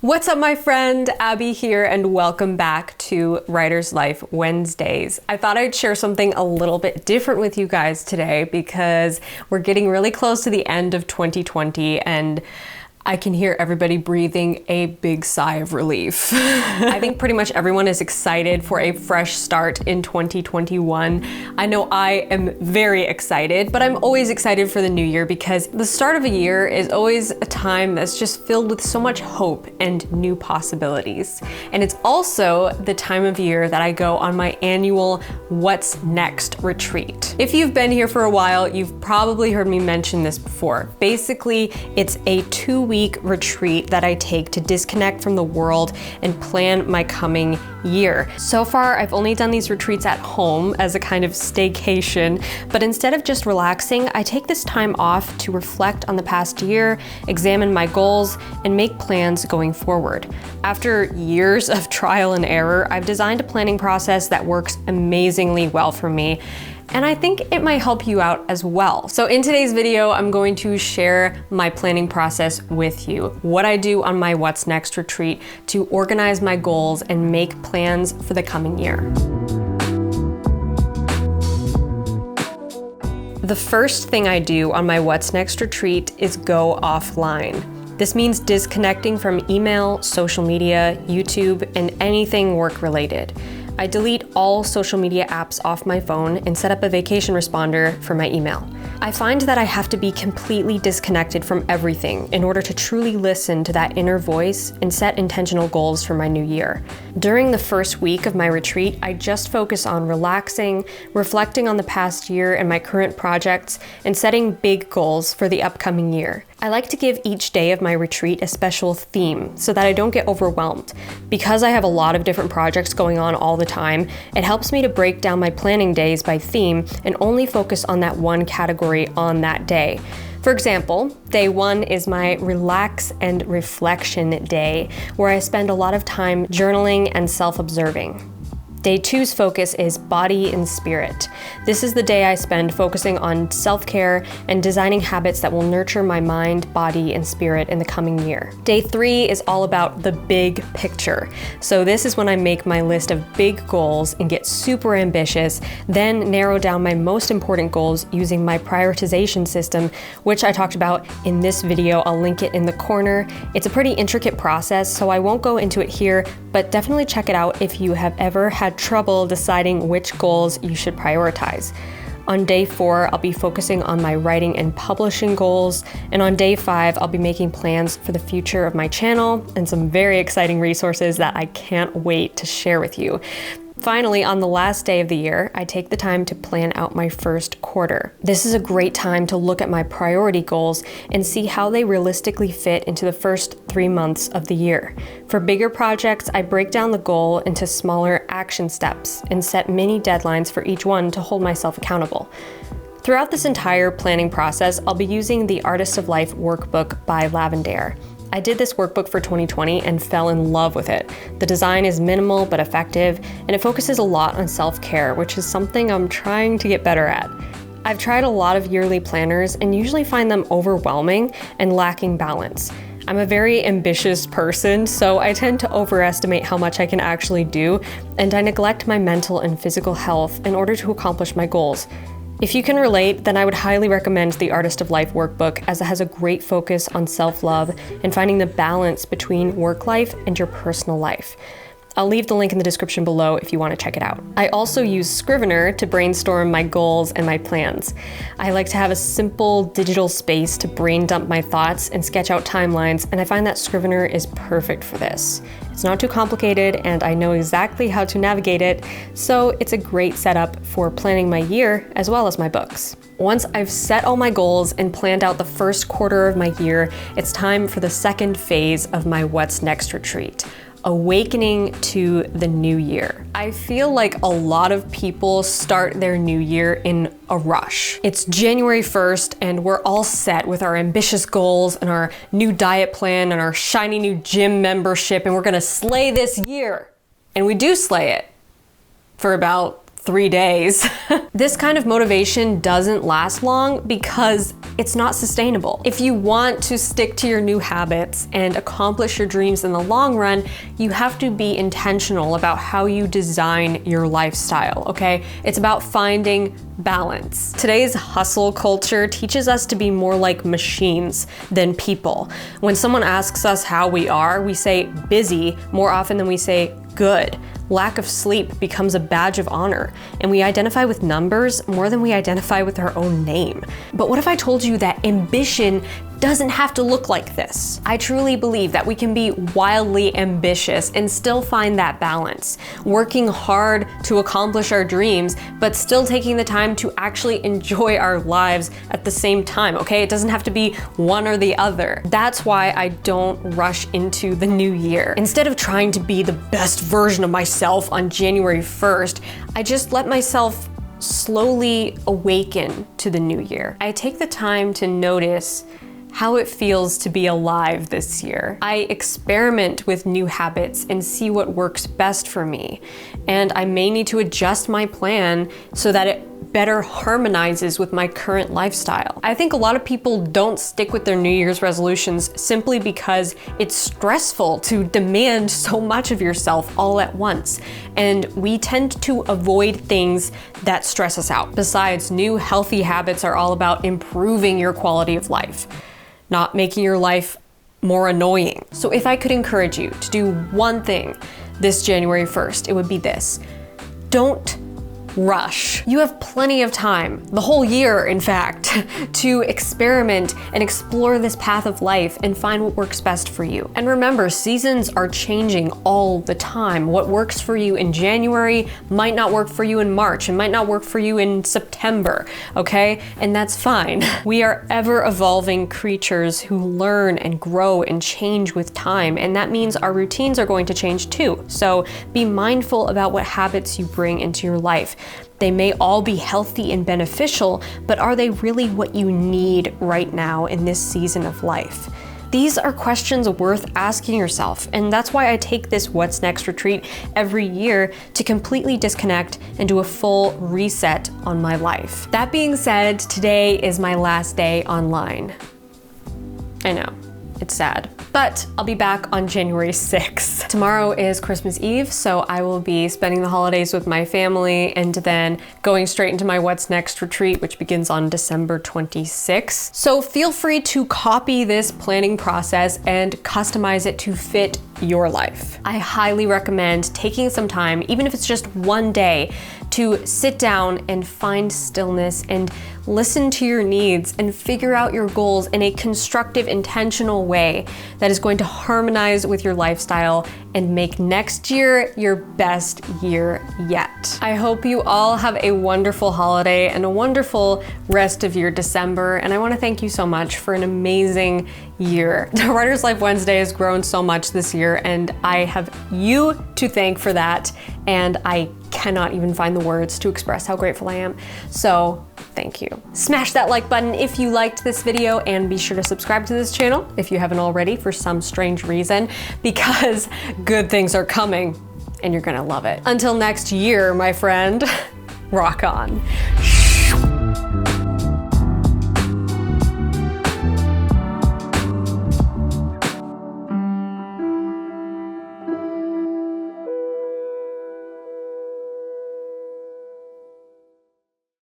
What's up, my friend? Abby here, and welcome back to Writer's Life Wednesdays. I thought I'd share something a little bit different with you guys today because we're getting really close to the end of 2020 and I can hear everybody breathing a big sigh of relief. I think pretty much everyone is excited for a fresh start in 2021. I know I am very excited, but I'm always excited for the new year because the start of a year is always a time that's just filled with so much hope and new possibilities. And it's also the time of year that I go on my annual What's Next retreat. If you've been here for a while, you've probably heard me mention this before. Basically, it's a 2-week retreat that I take to disconnect from the world and plan my coming year. So far, I've only done these retreats at home as a kind of staycation, but instead of just relaxing, I take this time off to reflect on the past year, examine my goals, and make plans going forward. After years of trial and error, I've designed a planning process that works amazingly well for me. And I think it might help you out as well. So in today's video, I'm going to share my planning process with you, what I do on my What's Next retreat to organize my goals and make plans for the coming year. The first thing I do on my What's Next retreat is go offline. This means disconnecting from email, social media, YouTube, and anything work-related. I delete all social media apps off my phone and set up a vacation responder for my email. I find that I have to be completely disconnected from everything in order to truly listen to that inner voice and set intentional goals for my new year. During the first week of my retreat, I just focus on relaxing, reflecting on the past year and my current projects, and setting big goals for the upcoming year. I like to give each day of my retreat a special theme so that I don't get overwhelmed. Because I have a lot of different projects going on all the time, it helps me to break down my planning days by theme and only focus on that one category on that day. For example, day 1 is my relax and reflection day, where I spend a lot of time journaling and self-observing. Day 2's focus is body and spirit. This is the day I spend focusing on self-care and designing habits that will nurture my mind, body, and spirit in the coming year. Day 3 is all about the big picture. So this is when I make my list of big goals and get super ambitious, then narrow down my most important goals using my prioritization system, which I talked about in this video. I'll link it in the corner. It's a pretty intricate process, so I won't go into it here, but definitely check it out if you have ever had trouble deciding which goals you should prioritize. On day 4, I'll be focusing on my writing and publishing goals, and on day 5, I'll be making plans for the future of my channel and some very exciting resources that I can't wait to share with you. Finally, on the last day of the year, I take the time to plan out my first quarter. This is a great time to look at my priority goals and see how they realistically fit into the first 3 months of the year. For bigger projects, I break down the goal into smaller action steps and set mini deadlines for each one to hold myself accountable. Throughout this entire planning process, I'll be using the Artist of Life workbook by Lavender. I did this workbook for 2020 and fell in love with it. The design is minimal but effective, and it focuses a lot on self-care, which is something I'm trying to get better at. I've tried a lot of yearly planners and usually find them overwhelming and lacking balance. I'm a very ambitious person, so I tend to overestimate how much I can actually do, and I neglect my mental and physical health in order to accomplish my goals. If you can relate, then I would highly recommend the Artist of Life workbook, as it has a great focus on self-love and finding the balance between work life and your personal life. I'll leave the link in the description below if you want to check it out. I also use Scrivener to brainstorm my goals and my plans. I like to have a simple digital space to brain dump my thoughts and sketch out timelines, and I find that Scrivener is perfect for this. It's not too complicated, and I know exactly how to navigate it, so it's a great setup for planning my year as well as my books. Once I've set all my goals and planned out the first quarter of my year, it's time for the second phase of my What's Next retreat. Awakening to the new year. I feel like a lot of people start their new year in a rush. It's January 1st and we're all set with our ambitious goals and our new diet plan and our shiny new gym membership, and we're gonna slay this year. And we do slay it for about 3 days. This kind of motivation doesn't last long because it's not sustainable. If you want to stick to your new habits and accomplish your dreams in the long run, you have to be intentional about how you design your lifestyle, okay? It's about finding balance. Today's hustle culture teaches us to be more like machines than people. When someone asks us how we are, we say busy more often than we say good. Lack of sleep becomes a badge of honor, and we identify with numbers more than we identify with our own name. But what if I told you that ambition doesn't have to look like this? I truly believe that we can be wildly ambitious and still find that balance, working hard to accomplish our dreams, but still taking the time to actually enjoy our lives at the same time, okay? It doesn't have to be one or the other. That's why I don't rush into the new year. Instead of trying to be the best version of myself on January 1st, I just let myself slowly awaken to the new year. I take the time to notice how it feels to be alive this year. I experiment with new habits and see what works best for me. And I may need to adjust my plan so that it better harmonizes with my current lifestyle. I think a lot of people don't stick with their New Year's resolutions simply because it's stressful to demand so much of yourself all at once. And we tend to avoid things that stress us out. Besides, new healthy habits are all about improving your quality of life, not making your life more annoying. So if I could encourage you to do one thing this January 1st, it would be this: don't rush. You have plenty of time, the whole year in fact, to experiment and explore this path of life and find what works best for you. And remember, seasons are changing all the time. What works for you in January might not work for you in March and might not work for you in September, okay? And that's fine. We are ever evolving creatures who learn and grow and change with time, and that means our routines are going to change too. So be mindful about what habits you bring into your life. They may all be healthy and beneficial, but are they really what you need right now in this season of life? These are questions worth asking yourself, and that's why I take this What's Next retreat every year to completely disconnect and do a full reset on my life. That being said, today is my last day online. I know, it's sad. But I'll be back on January 6th. Tomorrow is Christmas Eve, so I will be spending the holidays with my family and then going straight into my What's Next retreat, which begins on December 26th. So feel free to copy this planning process and customize it to fit your life. I highly recommend taking some time, even if it's just one day, to sit down and find stillness and listen to your needs and figure out your goals in a constructive, intentional way that is going to harmonize with your lifestyle and make next year your best year yet. I hope you all have a wonderful holiday and a wonderful rest of your December, and I want to thank you so much for an amazing year. The Writer's Life Wednesday has grown so much this year, and I have you to thank for that, and I cannot even find the words to express how grateful I am. So thank you. Smash that like button if you liked this video, and be sure to subscribe to this channel if you haven't already for some strange reason, because good things are coming and you're gonna love it. Until next year, my friend, rock on.